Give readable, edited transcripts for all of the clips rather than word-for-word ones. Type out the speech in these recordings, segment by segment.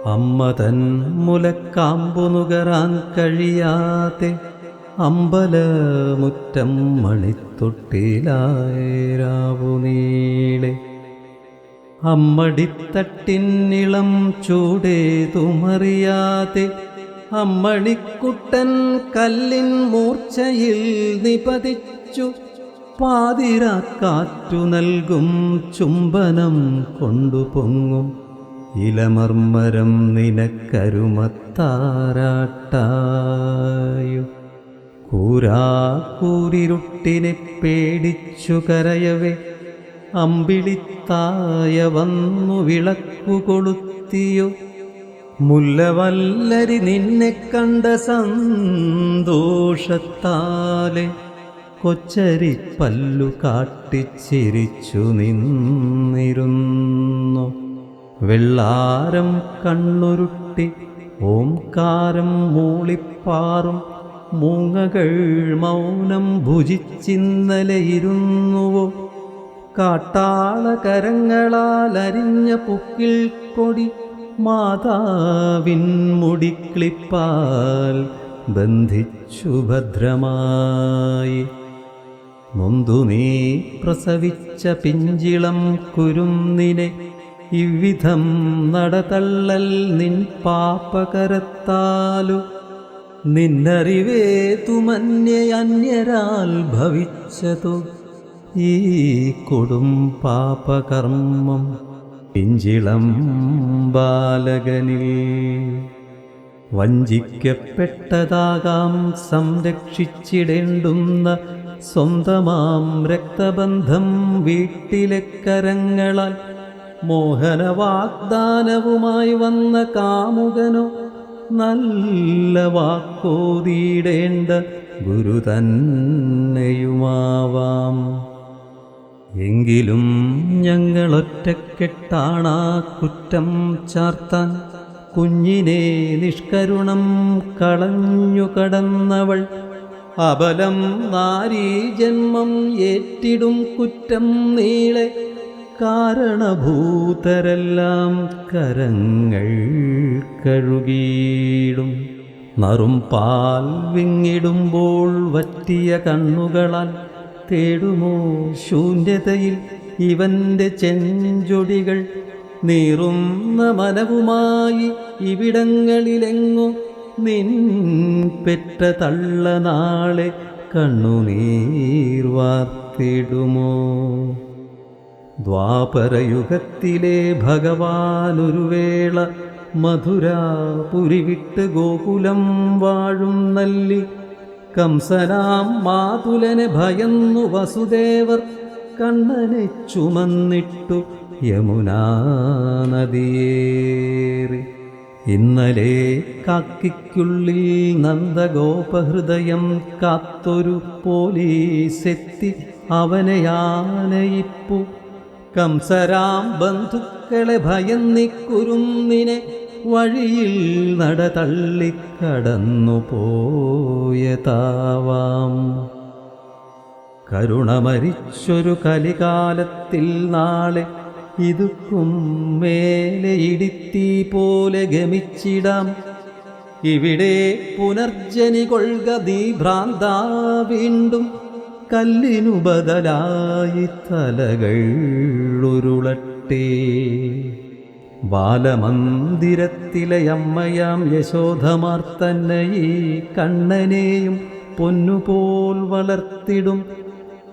അമ്മ തൻ മുലക്കാമ്പു നുകരാൻ കഴിയാതെ അമ്പലമുറ്റം മണിത്തൊട്ടിലായിരാവു നീളെ അമ്മടിത്തട്ടിന്നിളം ചൂടേതുമറിയാതെ അമ്മണിക്കുട്ടൻ കല്ലിൻ മൂർച്ചയിൽ നിപതിച്ചു പാതിരാക്കാറ്റു നൽകും ചുംബനം കൊണ്ടുപൊങ്ങും ഇലമർമരം നിനക്കരുമത്താരാട്ടായു കൂരാക്കൂരിരുട്ടിനെ പേടിച്ചു കരയവേ അമ്പിളിത്തായ വന്നു വിളക്കു കൊളുത്തിയോ മുല്ലവല്ലരി നിന്നെ കണ്ട സന്തോഷത്താലെ കൊച്ചരി പല്ലു കാട്ടിച്ചിരിച്ചു നിന്നിരുന്നു വെള്ളാരം കണ്ണുരുട്ടി ഓംകാരം മൂളിപ്പാറും മൂങ്ങകൾ മൗനം ഭുജിച്ചിന്നലെയിരുന്നുവോ കാട്ടാള കരങ്ങളാൽ അരിഞ്ഞ പുക്കിൽ കൊടി മാതാവിൻ മുടിക്ലിപ്പാൽ ബന്ധിച്ചു ഭദ്രമായി നൊന്തു നീ പ്രസവിച്ച പിഞ്ചിളം കുരുന്നിനെ ഇவ்விധം നടതള്ളൽ നിൻ പാപകരത്താലു നിന്നറിവേതുമന്യരാൽ ഭവിച്ചതോ ഈ കൊടും പാപകർമ്മം പിഞ്ചിളം ബാലകനിൽ വഞ്ചിക്കപ്പെട്ടതാകാം സംരക്ഷിച്ചിടേണ്ടുന്ന സ്വന്തമാം രക്തബന്ധം വീട്ടിലെ കരങ്ങളാൽ മോഹനവാഗ്ദാനവുമായി വന്ന കാമുകനോ നല്ല വാക്കോതിയിടേണ്ട ഗുരു തന്നെയുമാവാം എങ്കിലും ഞങ്ങളൊറ്റക്കെട്ടാണാ കുറ്റം ചാർത്താൻ കുഞ്ഞിനെ നിഷ്കരുണം കളഞ്ഞു കടന്നവൾ അബലം നാരീജന്മം ഏറ്റിടും കുറ്റം നീളെ കാരണഭൂതരെല്ലാം കരങ്ങൾ കഴുകിയിടും നറും പാൽ വിങ്ങിടുമ്പോൾ വറ്റിയ കണ്ണുകളാൽ തേടുമോ ശൂന്യതയിൽ ഇവന്റെ ചെഞ്ചൊടികൾ നീറുന്ന മനവുമായി ഇവിടങ്ങളിലെങ്ങോ നിൻ പെറ്റ തള്ള നാളെ കണ്ണുനീർ വാർത്തിടുമോ ദ്വാപരയുഗത്തിലെ ഭഗവാനൊരു വേള മധുരാപുരി വിട്ട് ഗോകുലം വാഴും നല്ലി കംസനാം മാതുലനെ ഭയന്നു വസുദേവർ കണ്ണനെ ചുമന്നിട്ടു യമുനാ നദിയേറി ഇന്നലെ കാക്കിക്കുള്ളിൽ നന്ദഗോപഹൃദയം കാത്തൊരു പോലീസെത്തി അവനെ ആനയിപ്പു കംസരാം ബന്ധുക്കളെ ഭയന്നിക്കുരുന്നിനെ വഴിയിൽ നടതള്ളിക്കടന്നു പോയതാവാം കരുണ മരിച്ചൊരു കലികാലത്തിൽ നാളെ ഇതുക്കും മേലെ ഇടിത്തീ പോലെ ഗമിച്ചിടാം ഇവിടെ പുനർജനി കൊള്ളുക നീ ഭ്രാന്താ വീണ്ടും കല്ലിനു ബദലായി തലകൾ ഉരുളട്ടെ ബാലമന്ദിരത്തിലെ അമ്മയാം യശോധമാർ തന്നെ ഈ കണ്ണനെയും പൊന്നുപോൽ വളർത്തിടും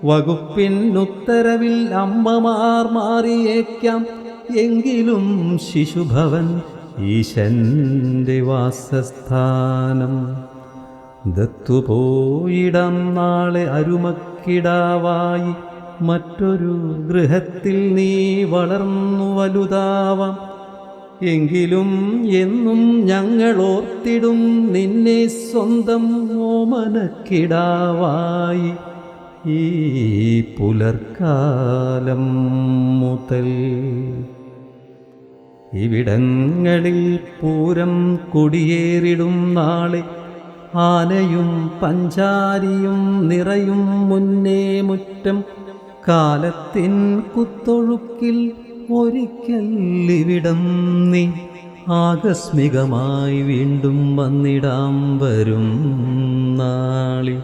വകുപ്പിനുത്തരവിൽ അമ്മമാർ മാറിയേക്കാം എങ്കിലും ശിശുഭവൻ ഈശന്റെ വാസസ്ഥാനം ദത്തുപോയിടം നാളെ അരുമക്കിടാവായി മറ്റൊരു ഗൃഹത്തിൽ നീ വളർന്നു വലുതാവാം എങ്കിലും എന്നും ഞങ്ങൾ ഓർത്തിടും നിന്നെ സ്വന്തം ഓമനക്കിടാവായി ഈ പുലർക്കാലം മുതൽ ഇവിടങ്ങളിൽ പൂരം കൊടിയേറിടും നാളെ ആനയും പഞ്ചാരിയും നിറയും മുന്നേ മുറ്റം കാലത്തിൻ കുത്തൊഴുക്കിൽ ഒരിക്കൽ ഇവിടം നീ ആകസ്മികമായി വീണ്ടും വന്നിടാം വരും നാളിൽ.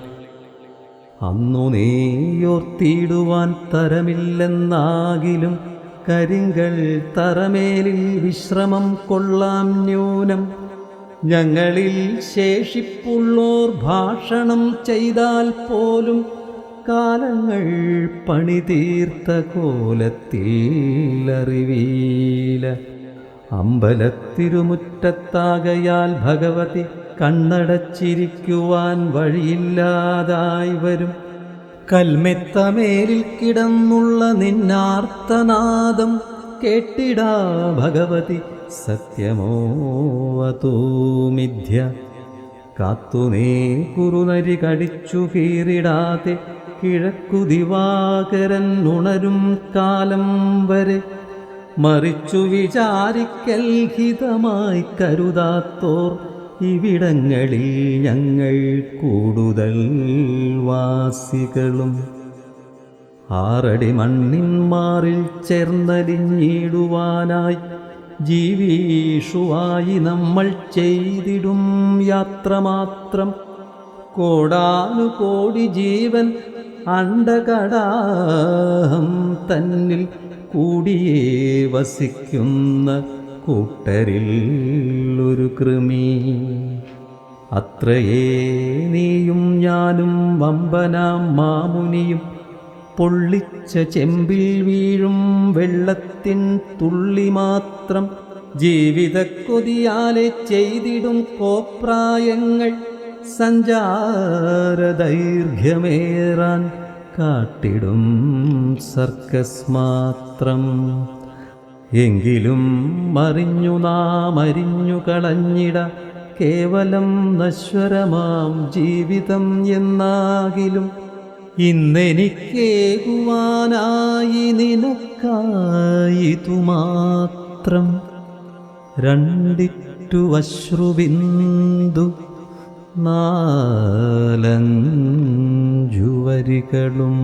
അന്നു നീയോർത്തിയിടുവാൻ തരമില്ലെന്നാകിലും കരിങ്കൾ തറമേലിൽ വിശ്രമം കൊള്ളാം ന്യൂനം. ഞങ്ങളിൽ ശേഷിപ്പുള്ളോർ ഭാഷണം ചെയ്താൽ പോലും കാലങ്ങൾ പണിതീർത്ത കോലത്തിൽ അറിവീല. അമ്പലത്തിരുമുറ്റത്താകയാൽ ഭഗവതി കണ്ണടച്ചിരിക്കുവാൻ വഴിയില്ലാതായി വരും. കൽമെത്തമേലിൽ കിടന്നുള്ള നിന്നാർത്തനാദം കേട്ടിടാ ഭഗവതി, സത്യമോ അതോ മിഥ്യ. കാത്തുനീ കുറുനരി കടിച്ചു കീറിടാതെ കിഴക്കു ദിവാകരൻ ഉണരും കാലം വരെ മറിച്ചു വിചാരിക്കൽ ഹിതമായി കരുതാത്തോർ ഇവിടങ്ങളിൽ ഞങ്ങൾ കൂടുതൽ വാസികളും. 6 അടി മണ്ണിൻ മാറിൽ ചേർന്നലിഞ്ഞിടുവാനായി ജീവിഷുവായി നമ്മൾ ചെയ്തിടും യാത്ര മാത്രം. കോടാനുകോടി ജീവൻ അണ്ഡകടാഹം തന്നിൽ കൂടിയേ വസിക്കുന്ന കൂട്ടരിൽ ഒരു കൃമി. അത്രയേ നീയും ഞാനും വമ്പനാം മാമുനിയും പൊള്ളിച്ച ചെമ്പിൽ വീഴും വെള്ളത്തിൻ തുള്ളി മാത്രം. ജീവിതക്കൊതിയാലെ ചെയ്തിടും കോപ്രായങ്ങൾ സഞ്ചാരദൈർഘ്യമേറാൻ കാട്ടിടും സർക്കസ് മാത്രം. എങ്കിലും മറിഞ്ഞു നാം അരിഞ്ഞു കളഞ്ഞിട കേവലം നശ്വരമാം ജീവിതം എന്നാകിലും ഇന്നെനിക്കേകുവാനായി നിനക്കായിതു മാത്രം 2 അശ്രുബിന്ദു 4 വരികളും.